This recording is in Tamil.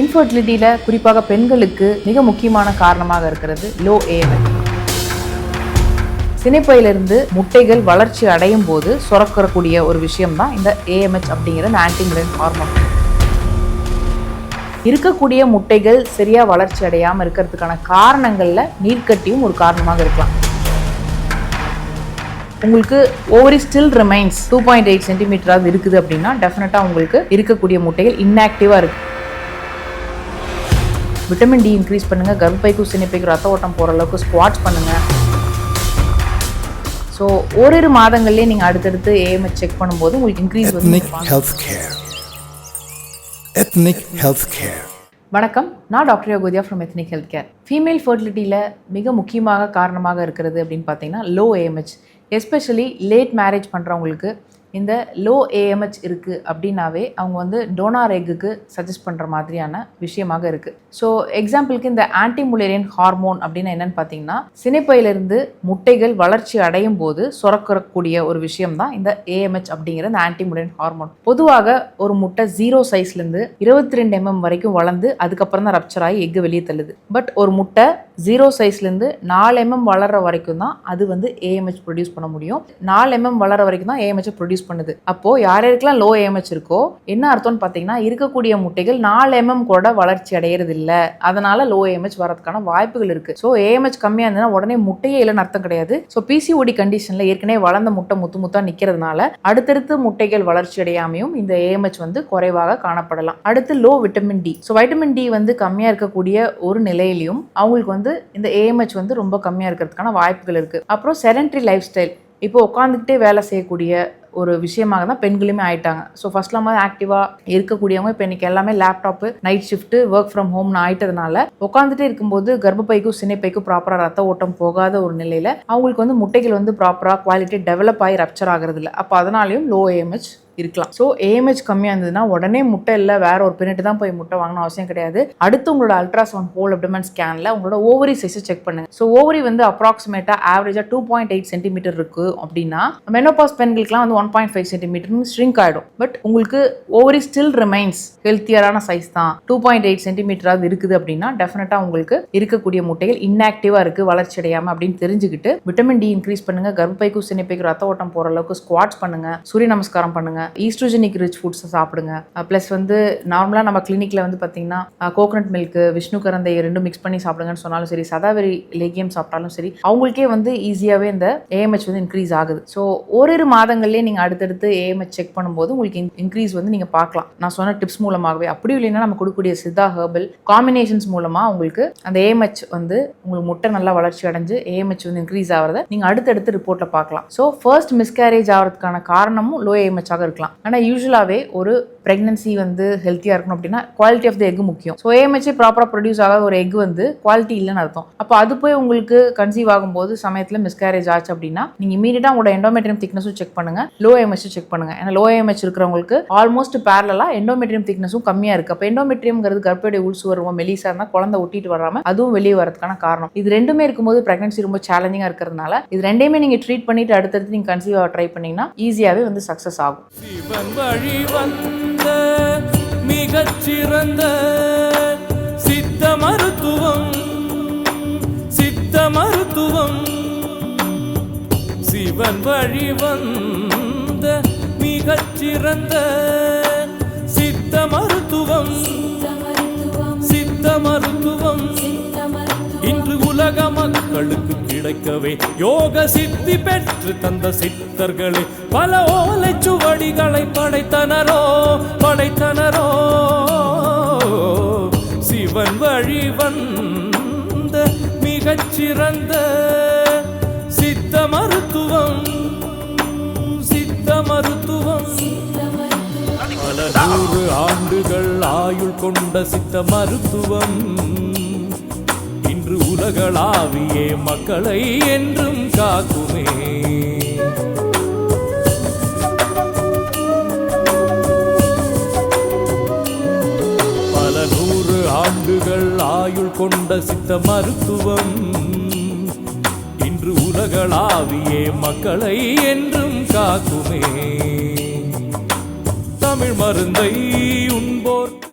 இன்ஃபர்டிலிட்டியில் குறிப்பாக பெண்களுக்கு மிக முக்கியமான காரணமாக இருக்கிறது லோ ஏஎம்ஹெச். சினைப்பையிலிருந்து முட்டைகள் வளர்ச்சி அடையும் போது சுரக்கக்கூடிய ஒரு விஷயம் தான் இந்த ஏஎம்ஹெச் அப்படிங்கிற ஆன்டி முலைன் ஹார்மோன். இருக்கக்கூடிய முட்டைகள் சரியா வளர்ச்சி அடையாமல் இருக்கிறதுக்கான காரணங்கள்ல நீர்க்கட்டியும் ஒரு காரணமாக இருக்கலாம். உங்களுக்கு ஓவரி ஸ்டில் ரிமைன்ஸ் 2.8 சென்டிமீட்டராக இருக்குது அப்படின்னா டெஃபினட்டா உங்களுக்கு இருக்கக்கூடிய முட்டைகள் இன்ஆக்டிவா இருக்கு. விட்டமின் டி இன்க்ரீஸ் பண்ணுங்க, கர்ப்பைக்கும் சினைப்பைக்கும் ரத்த ஓட்டம் போற அளவுக்கு ஸ்குவாட்ஸ் பண்ணுங்க. ஸோ ஓரிரு மாதங்கள்லேயே நீங்கள் அடுத்தடுத்து ஏஎம்ஹெச் செக் பண்ணும்போது உங்களுக்கு இன்க்ரீஸ் எத்னிக் ஹெல்த் கேர். வணக்கம், நான் doctor Yogothiya from ethnic health care. Female ஃபர்டிலிட்டியில் மிக முக்கியமாக காரணமாக இருக்கிறது அப்படின்னு பார்த்தீங்கன்னா low AMH. Especially late marriage பண்ணுறவங்களுக்கு இந்த லோ ஏஎம்ஹெச் இருக்குது அப்படின்னாவே அவங்க வந்து டோனார் எக்குக்கு சஜஸ்ட் பண்ணுற மாதிரியான விஷயமாக இருக்குது. ஸோ எக்ஸாம்பிளுக்கு இந்த ஆன்டி முலேரியன் ஹார்மோன் அப்படின்னு என்னென்னு பார்த்தீங்கன்னா சினைப்பையிலிருந்து முட்டைகள் வளர்ச்சி அடையும் போது சுரக்கக்கூடிய ஒரு விஷயம் தான் இந்த ஏஎம்ஹெச் அப்படிங்கிற இந்த ஆன்டி முலேரியன் ஹார்மோன். பொதுவாக ஒரு முட்டை 0 சைஸ்லேருந்து 22 mm வரைக்கும் வளர்ந்து அதுக்கப்புறம் தான் ரப்சர் ஆகி எக்கு வெளியே தள்ளுது. பட் ஒரு முட்டை 0 சைஸ்லேருந்து 4 mm வளர்ற வரைக்கும் தான் அது வந்து ஏஎம்ஹெச் ப்ரொடியூஸ் பண்ண முடியும். 4 mm வளர வரைக்கும் தான் ஏஎம்ஹெச் ப்ரொடியூஸ் பண்ணுது. அப்போ யாருக்கெல்லாம் லோ ஏஎம்ஹெச் இருக்கோ என்ன அர்த்தம்னு பார்த்தீங்கன்னா இருக்கக்கூடிய முட்டைகள் 4 mm கூட வளர்ச்சி அடையிறது இல்லை, அதனால லோ ஏஎம்ஹெச் வரதுக்கான வாய்ப்புகள் இருக்கு. ஸோ ஏஎம்ஹெச் கம்மியாக இருந்ததுன்னா உடனே முட்டையே இல்லைன்னு அர்த்தம் கிடையாது. ஸோ பிசிஓடி கண்டிஷன்ல ஏற்கனவே வளர்ந்த முட்டை முத்து முத்தா நிற்கிறதுனால அடுத்தடுத்து முட்டைகள் வளர்ச்சி அடையாமையும் இந்த ஏஎம்ஹெச் வந்து குறைவாக காணப்படலாம். அடுத்து low vitamin D. So vitamin D வந்து கம்மியாக இருக்கக்கூடிய ஒரு நிலையிலையும் அவங்களுக்கு வந்து இந்த ஏஎம்ஹெச் வந்து ரொம்ப கம்மியாக இருக்கிறதுக்கான வாய்ப்புகள் இருக்கு. அப்புறம் செடென்டரி லைஃப் ஸ்டைல், இப்போ உட்காந்துக்கிட்டே வேலை செய்யக்கூடிய ஒரு விஷயமாக தான் பெண்களுமே ஆயிட்டாங்க. ஸோ ஃபர்ஸ்ட்லாம் ஆக்டிவாக இருக்கக்கூடியவங்க இப்போ இன்னைக்கு எல்லாமே laptop, night shift, work from ஹோம்னு ஆயிட்டதுனால உட்காந்துட்டே இருக்கும்போது கர்ப்பப்பைக்கும் சினைப்பைக்கும் ப்ராப்பராக ரத்த ஓட்டம் போகாத ஒரு நிலையில் அவங்களுக்கு வந்து முட்டைகள் வந்து ப்ராப்பராக குவாலிட்டி டெவலப் ஆகி ரப்சர் ஆகிறது இல்லை. அப்போ அதனாலையும் லோ ஏஎம்ஹெச் இருக்கலாம். ஸோ ஏஎம்ஹெச் கம்மியாக இருந்ததுன்னா உடனே முட்டை இல்லை வேற ஒரு பிரிண்ட் தான் போய் முட்டை வாங்கணும் அவசியம் கிடையாது. அடுத்து உங்களோட அல்ட்ராசவுண்ட் ஹோல் அப்டமன் ஸ்கேனில் உங்களோட ஓவரி சைஸை செக் பண்ணுங்க. ஸோ ஓவரி வந்து அப்ராக்சிமேட்டாக ஆவரேஜாக 2.8 சென்டிமீட்டர் இருக்கு அப்படின்னா மெனோபாஸ் பெண்களுக்குலாம் வந்து 1.5 சென்டிமீட்டர்னு ஷ்ரிங்க் ஆகிடும். பட் உங்களுக்கு ஓவரி ஸ்டில் ரிமைன்ஸ் ஹெல்த்தியரான சைஸ் தான் 2.8 சென்டிமீட்டராக இருக்குது அப்படின்னா டெஃபினட்டாக உங்களுக்கு இருக்கக்கூடிய முட்டைகள் இன்ஆக்டிவாக இருக்குது, வளர்ச்சி அடையாமல் அப்படின்னு தெரிஞ்சுக்கிட்டு விட்டமின் டி இன்க்ரீஸ் பண்ணுங்க, கர்ப்பைக்கும் சினைப்பைக்கும் ரத்த ஓட்டம் போகிற அளவுக்கு ஸ்குவாட்ஸ் பண்ணுங்க, சூரிய நமஸ்காரம் பண்ணுங்க, ஈஸ்ட்ரோஜெனிக் ரிச் ஃபுட்ஸை சாப்பிடுங்க. ப்ளஸ் வந்து நார்மலாக நம்ம கிளினிக்கில் வந்து பார்த்தீங்கன்னா கோகனட் மில்க்கு, விஷ்ணு கரந்தை ரெண்டும் மிக்ஸ் பண்ணி சாப்பிடுங்கன்னு சொன்னாலும் சரி, சதாவரி லேகியம் சாப்பிட்டாலும் சரி, அவங்களுக்கே வந்து ஈஸியாகவே இந்த ஏஎம்ஹெச் வந்து இன்க்ரீஸ் ஆகுது. ஸோ ஓரிரு மாதங்கள்லேயே நீங்கள் அடுத்தடுத்து ஏஎம்ஹெச் செக் பண்ணும்போது உங்களுக்கு இன்க்ரீஸ் வந்து நீங்கள் பார்க்கலாம். நான் சொன்ன டிப்ஸ் மூலமாகவே. அப்படி இல்லைன்னா நம்ம கொடுக்கக்கூடிய சித்தா ஹெர்பல் காம்பினேஷன்ஸ் மூலமாக உங்களுக்கு அந்த ஏஎம்ஹெச் வந்து உங்களுக்கு முட்டை நல்லா வளர்ச்சி அடைஞ்சு ஏஎம்ஹெச் வந்து இன்க்ரீஸ் ஆகிறத நீங்கள் அடுத்தடுத்து ரிப்போர்ட்டில் பார்க்கலாம். ஸோ ஃபர்ஸ்ட் மிஸ்கேரேஜ் ஆகிறதுக்கான காரணமும் லோ ஏஎம்ஹெச்சாக இருக்கலாம். ஆனால் யூஸ்வலாகவே ஒரு ப்ரெக்னன்சி வந்து ஹெல்த்தியாக இருக்கணும் அப்படின்னா குவாலிட்டி ஆஃப் த எக் முக்கியம். ஸோ ஏஎம்ஹெச்சே ப்ராப்பராக ப்ரொடியூஸ் ஆகாத ஒரு எக் வந்து குவாலிட்டி இல்லைன்னு அர்த்தம். அப்போ அது போய் உங்களுக்கு கன்சீவ் ஆகும்போது சமயத்தில் மிஸ்கேரேஜ் ஆச்சு அப்படின்னா நீங்கள் இமீடியட்டாக உங்களோட எண்டோமெட்ரியம் திக்னஸும் செக் பண்ணுங்க, லோ ஏஎம்ஹெச் செக் பண்ணுங்க. ஏன்னா லோ ஏஎம்ஹெச் இருக்கிறவங்களுக்கு ஆல்மோஸ்ட் பேரலாக எண்டோமெட்ரியம் திக்னஸும் கம்மியாக இருக்குது. அப்போ எண்டோமெட்ரியம்ங்கிறது கர்ப்படைய உள்சுவர் ரொம்ப மெலிசா இருந்தால் குழந்தை ஒட்டிட்டு வராமல் அதுவும் வெளியே வரதுக்கான காரணம். இது ரெண்டுமே இருக்கும்போது ப்ரெக்னன்சி ரொம்ப சேலஞ்சிங்காக இருக்கிறதுனால இது ரெண்டையுமே நீங்கள் ட்ரீட் பண்ணிட்டு அடுத்தடுத்து நீங்கள் கன்சீவ் ஆக ட்ரை பண்ணிங்கன்னா ஈஸியாகவே வந்து சக்ஸஸ் ஆகும். மிகச்சிறந்த சித்த மருத்துவம், சித்த மருத்துவம், சிவன் வழி வந்த மிகச்சிறந்த சித்த மருத்துவம், சித்த மருத்துவம் இன்று உலக மக்களுக்கு கிடைக்கவே யோக சித்தி பெற்று தந்த சித்தர்களே பல ஓலைச்சுவடிகளை படைத்தனரோ படைத்தனரோ. சிவன் வழி வந்த மிகச்சிறந்த சித்த மருத்துவம், சித்த மருத்துவம் பல 100 ஆண்டுகள் ஆயுள் கொண்ட சித்த மருத்துவம் இன்று உலகளாவியே மக்களை என்றும் காக்குமே. பல 100 ஆண்டுகள் ஆயுள் கொண்ட சித்த மருத்துவம் இன்று உலகளாவியே மக்களை என்றும் காக்குமே. தமிழ் மருந்தை உண்போர்